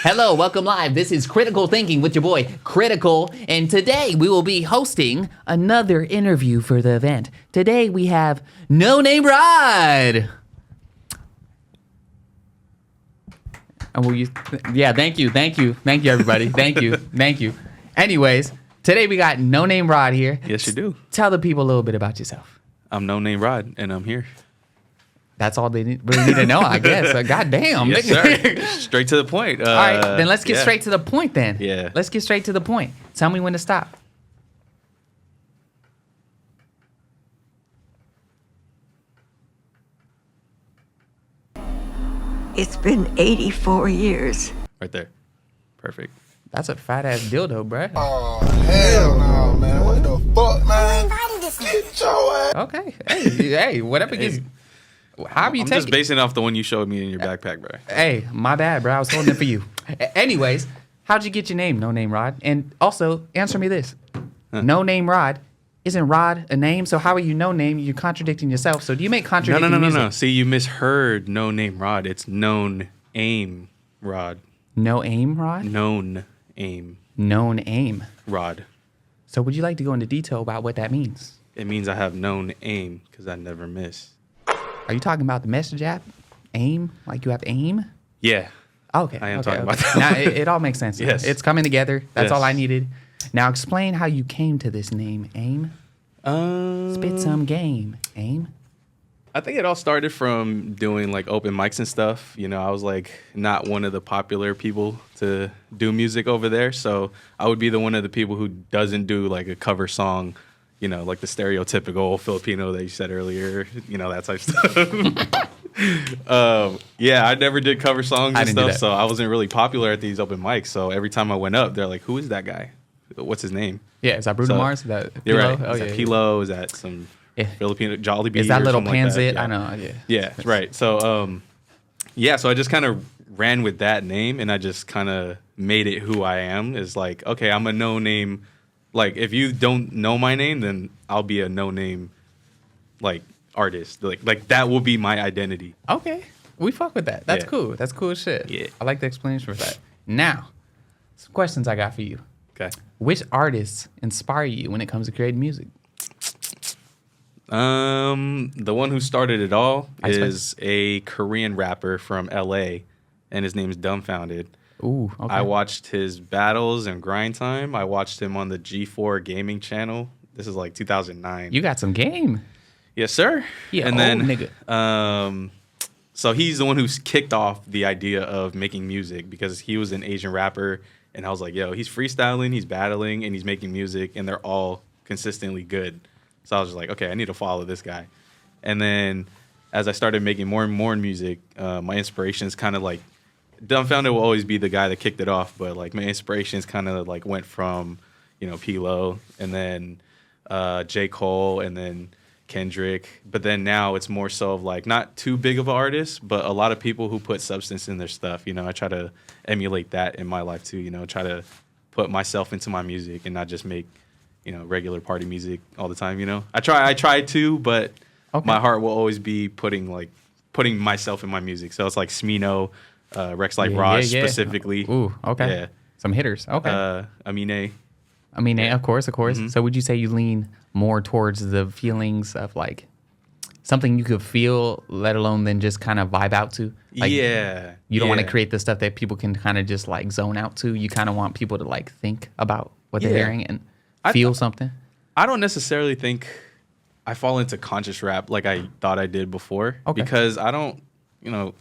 Hello, welcome live. This is Critical Thinking with your boy Critical, and today we will be hosting another interview for the event. Today we have NonameRod. And will you? Yeah, thank you, everybody. thank you. Anyways, today we got NonameRod here. Yes, you do. Tell the people a little bit about yourself. I'm NonameRod, and I'm here. That's all they really need to know, I guess. God damn. Yes, sir. Straight to the point. All right, then let's get straight to the point then. Yeah. Let's get straight to the point. Tell me when to stop. It's been 84 years. Right there. Perfect. That's a fat ass dildo, bruh. Oh, hell no, man. What the fuck, man? Get your ass. Okay. Hey, whatever gets. However you I'm take just it. basing it off the one you showed me in your backpack, bro. Hey, my bad, bro. I was holding it for you. Anyways, how'd you get your name, NonameRod? And also, answer me this. NonameRod. Isn't Rod a name? So how are you no name? You're contradicting yourself. So do you make contradicting music? No. See, you misheard NonameRod. It's known aim rod. No aim rod? Known aim Known aim. rod. So would you like to go into detail about what that means? It means I have known aim because I never miss. Are you talking about the message app? AIM? Like you have AIM? Yeah. Okay. I am okay, talking about okay. that. Now it all makes sense. Yes. It's coming together. That's all I Yes. needed. Now explain how you came to this name, AIM. Spit some game, AIM. I think it all started from doing like open mics and stuff. You know, I was like not one of the popular people to do music over there. So I would be the one of the people who doesn't do like a cover song, you know, like the stereotypical Filipino that you said earlier, you know, that type of stuff. Yeah, I never did cover songs I and didn't do stuff. that. So I wasn't really popular at these open mics. So every time I went up, they're like, who is that guy? What's his name? Yeah, is that Bruno So, Mars? Is that You're Pilo? right. Oh, Is yeah, that yeah. Pilo? Is that some Yeah. Filipino Jolly Bee? Is that or little something like Panzit? Yeah. I know. Yeah. Yeah, right. So, so I just kind of ran with that name, and I just kind of made it who I am. Is like, okay, I'm a no name. Like, if you don't know my name, then I'll be a no name, like artist. Like that will be my identity. Okay. We fuck with that. That's Yeah. cool. That's cool as shit. Yeah. I like the explanation for that. Now, some questions I got for you. Okay. Which artists inspire you when it comes to creating music? The one who started it all Ice Spice? is a Korean rapper from LA, and his name's Dumbfounded. Ooh, okay. I watched his battles and grind time. I watched him on the G4 gaming channel. This is like 2009. You got some game. Yes, sir. Yeah, and then, nigga. So he's the one who's kicked off the idea of making music because he was an Asian rapper, and I was like, yo, he's freestyling, he's battling, and he's making music, and they're all consistently good. So I was just like, okay, I need to follow this guy. And then as I started making more and more music, my inspirations kind of like, Dumbfounded will always be the guy that kicked it off, but like my inspirations kind of like went from, you know, Pilo, and then J. Cole, and then Kendrick. But then now it's more so of like not too big of an artist, but a lot of people who put substance in their stuff. You know, I try to emulate that in my life too. You know, try to put myself into my music and not just make, you know, regular party music all the time. You know, I try to, but Okay. my heart will always be putting myself in my music. So it's like Smino, Rex Like Raj specifically. Ooh, okay. Yeah. Some hitters. Okay. Amine. I mean, yeah. of course. Mm-hmm. So would you say you lean more towards the feelings of like something you could feel, let alone than just kind of vibe out to? Like, Yeah. You don't want to yeah. create the stuff that people can kind of just like zone out to. You kind of want people to like think about what they're Yeah. hearing and I feel th- something. I don't necessarily think I fall into conscious rap like I thought I did before. Okay. Because I don't, you know,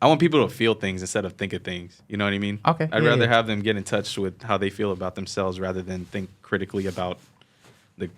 I want people to feel things instead of think of things. You know what I mean? Okay, I'd yeah, rather yeah. have them get in touch with how they feel about themselves rather than think critically about the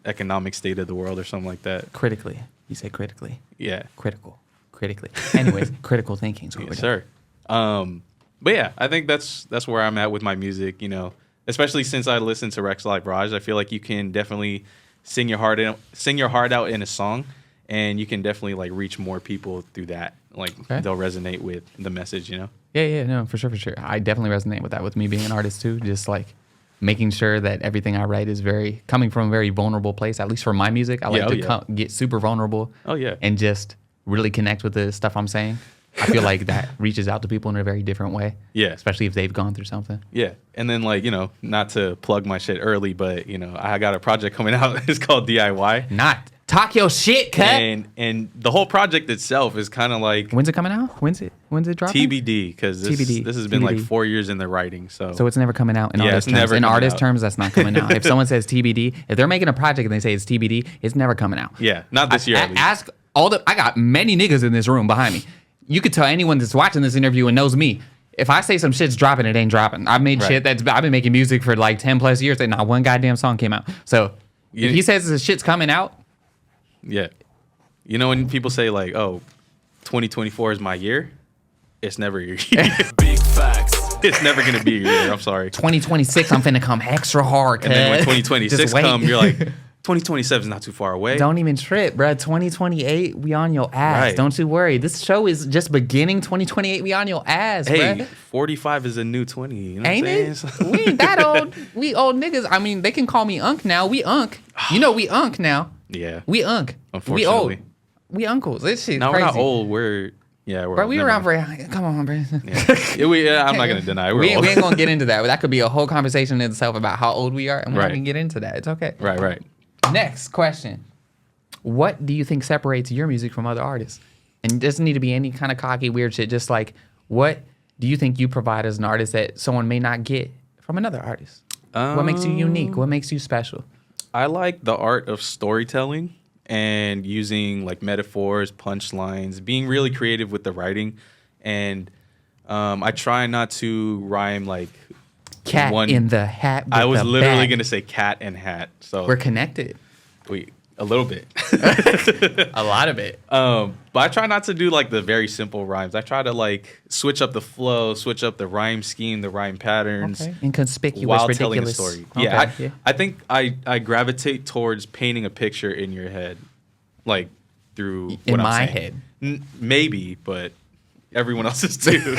economic state of the world or something like that. Critically. You say critically. Yeah. Critically. Anyways, critical thinking is what we're Yes, doing. sir. But yeah, I think that's where I'm at with my music, you know, especially since I listen to Rex Like Raj. I feel like you can definitely sing your heart out in a song, and you can definitely like reach more people through that. Like Okay. they'll resonate with the message, you know? Yeah, no, for sure. I definitely resonate with that, with me being an artist too. Just like making sure that everything I write is coming from a very vulnerable place, at least for my music. I like to get super vulnerable Oh, yeah. and just really connect with the stuff I'm saying. I feel like that reaches out to people in a very different way. Yeah. Especially if they've gone through something. Yeah. And then like, not to plug my shit early, but I got a project coming out. It's called DIY. Not. Talk your shit, cut. And the whole project itself is kind of like When's it coming out? When's it dropping? TBD, because this has been like 4 years in the writing. So it's never coming out in Yeah, artist it's terms. never In coming artist out. terms, that's not coming out. If someone says TBD, if they're making a project and they say it's TBD, it's never coming out. Yeah, not this year at least. Ask I got many niggas in this room behind me. You could tell anyone that's watching this interview and knows me. If I say some shit's dropping, it ain't dropping. I've made shit I've been making music for like 10 plus years and not one goddamn song came out. So if he says this shit's coming out. Yeah. When people say like, oh, 2024 is my year, it's never your year. Big facts. It's never going to be your year. I'm sorry. 2026, I'm finna come extra hard. And then when 2026 come, you're like, 2027 is not too far away. Don't even trip, bro. 2028, we on your ass. Right. Don't you worry. This show is just beginning. 2028, we on your ass, Hey, bruh. 45 is a new 20. You know Ain't what I'm it? saying? We ain't that old. We old niggas. I mean, they can call me Unk now. We Unk. We Unk now. Yeah. We Unk. Unfortunately. We old. We uncles. This shit No, crazy. we're not old. We're Bro, we never around mind. for, come on, bro. I'm not going to deny it. We're We old. ain't gonna get into that. That could be a whole conversation in itself about how old we are, and we're not Right. gonna get into that. It's okay. Right. Next question. What do you think separates your music from other artists? And it doesn't need to be any kind of cocky, weird shit. Just like, what do you think you provide as an artist that someone may not get from another artist? What makes you unique? What makes you special? I like the art of storytelling and using like metaphors, punchlines, being really creative with the writing. And I try not to rhyme like Cat in the hat. With I was the literally bag. going to say cat and hat. So We're connected. a little bit. A lot of it. But I try not to do like the very simple rhymes. I try to like switch up the flow, switch up the rhyme scheme, the rhyme patterns. Okay. Inconspicuous, while ridiculous. telling a story. Okay, I think I gravitate towards painting a picture in your head, like through In what I'm my saying. head. Maybe, but everyone else's too.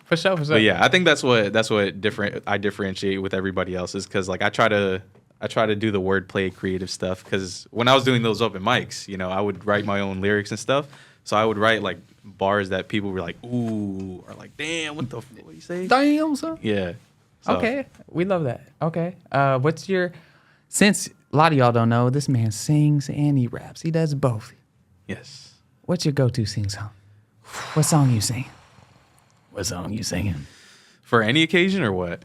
For sure. But yeah, I think that's what I differentiate with everybody else is because like I try to do the wordplay, creative stuff. Because when I was doing those open mics, I would write my own lyrics and stuff. So I would write like bars that people were like, "Ooh," or like, "Damn, what do you say?" Damn, son. Yeah. So, Okay, we love that. Okay, since a lot of y'all don't know, this man sings and he raps. He does both. Yes. What's your go-to sing song? What song you sing? What song you singing? For any occasion or what?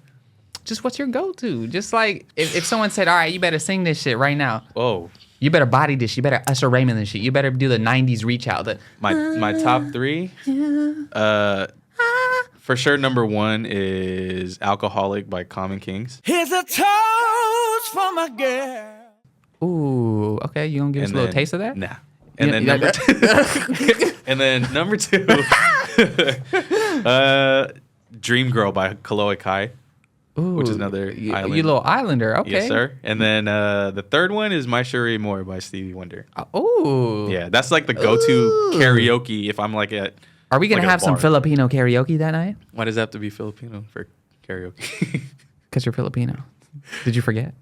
Just what's your go-to? Just like if someone said, all right, you better sing this shit right now. Oh, You better body this. You better Usher Raymond this shit. You better do the 90s reach out. my top three. For sure, number one is "Alcoholic" by Common Kings. Here's a toast for my girl. Ooh, okay. You gonna give us a little then- taste of that? Nah. And Yeah, then yeah, number two. And then number two, "Dream Girl" by Kaloe Kai. Ooh, Which is another you island. little islander. Okay. Yes, sir. And then the third one is "My Sherry Moore" by Stevie Wonder. Ooh. Yeah, that's like the go-to Ooh. karaoke if I'm like at. Are we gonna like a have some bar. Filipino karaoke that night? Why does it have to be Filipino for karaoke? Because you're Filipino. Did you forget?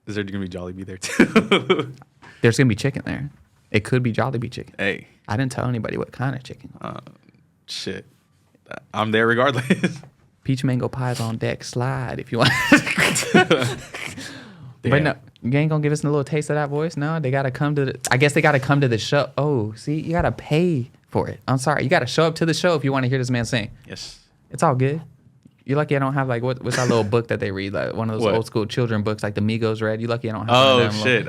Is there gonna be Jollibee there too? There's gonna be chicken there. It could be Jollibee chicken. Hey, I didn't tell anybody what kind of chicken. shit, I'm there regardless. Peach mango pies on deck. Slide if you want. But Damn. no, you ain't gonna give us a little taste of that voice. No, they gotta come to the. I guess they gotta come to the show. Oh, see, you gotta pay for it. I'm sorry, you gotta show up to the show if you want to hear this man sing. Yes. It's all good. You're lucky I don't have like what's that little book that they read, like one of those What? old school children books, like the Migos read. You lucky I don't have. Oh one of them little-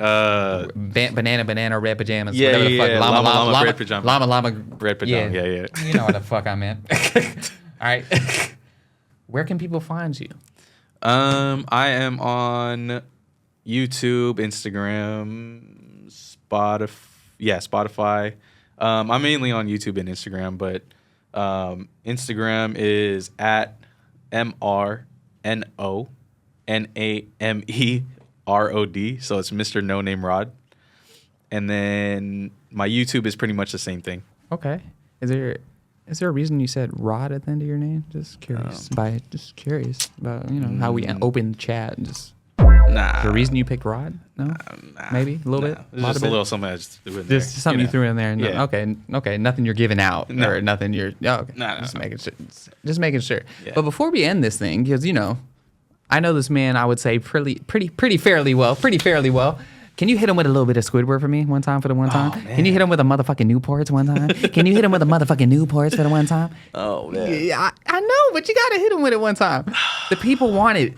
shit. banana, red pajamas. Yeah, whatever the yeah, fuck. yeah. Llama, red pajama. Llama, Red pajama. Yeah. You know what the fuck I meant. All right. Where can people find you? I am on YouTube, Instagram, Spotify. I'm mainly on YouTube and Instagram, but Instagram is at MRNONAMEROD. So it's Mr. No Name Rod. And then my YouTube is pretty much the same thing. Okay. Is there a reason you said Rod at the end of your name? Just curious. Just curious about how we open the chat and just. Nah. The reason you picked Rod? No? Nah, Maybe? A little nah. bit? It's just a bit? little something I just threw in there. Just something you threw in there. Yeah. Okay. Nothing you're giving out or nothing you're. Oh, okay. No. Just making sure. Just making sure. Yeah. But before we end this thing, because I know this man. I would say pretty fairly well. Can you hit him with a little bit of Squidward for me one time for the one time? Man. Can you hit him with a motherfucking Newports one time? Can you hit him with a motherfucking Newports for the one time? Oh man. Yeah, I know, but you gotta hit him with it one time. The people want it.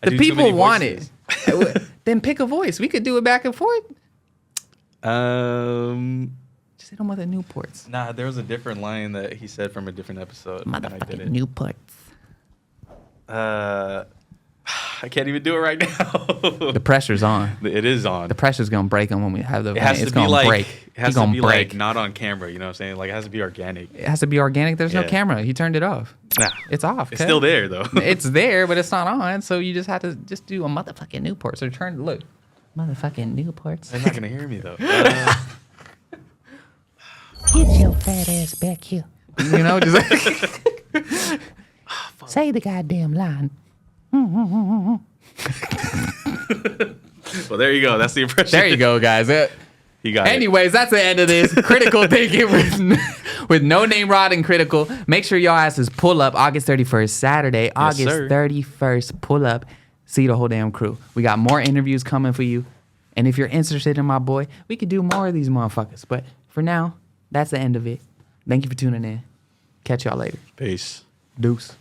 I The do too many people want it. voices. Then pick a voice. We could do it back and forth. Just hit him with a Newports. Nah, there was a different line that he said from a different episode, and I did Motherfucking it. Newports. I can't even do it right now. The pressure's on. It is on. The pressure's gonna break him when we have the It event. has It's to be gonna like break. it has He's to gonna be break. like not on camera. You know what I'm saying? Like it has to be organic. It has to be organic. There's no Yeah. camera. He turned it off. Nah, It's off. it's cuz. still there though. It's there, but it's not on. So you just have to just do a motherfucking Newport. So turn look. Motherfucking Newports. They're not gonna hear me though. Get your fat ass back here. Just Say the goddamn line. Well, there you go. That's the impression. there you go, guys. You got it. Anyways, that's the end of this Critical Thinking with NonameRod and Critical. Make sure y'all asses pull up August 31st, Saturday, August sir. 31st. Pull up, see the whole damn crew. We got more interviews coming for you. And if you're interested in my boy, we could do more of these motherfuckers. But for now, that's the end of it. Thank you for tuning in. Catch y'all later. Peace. Deuce.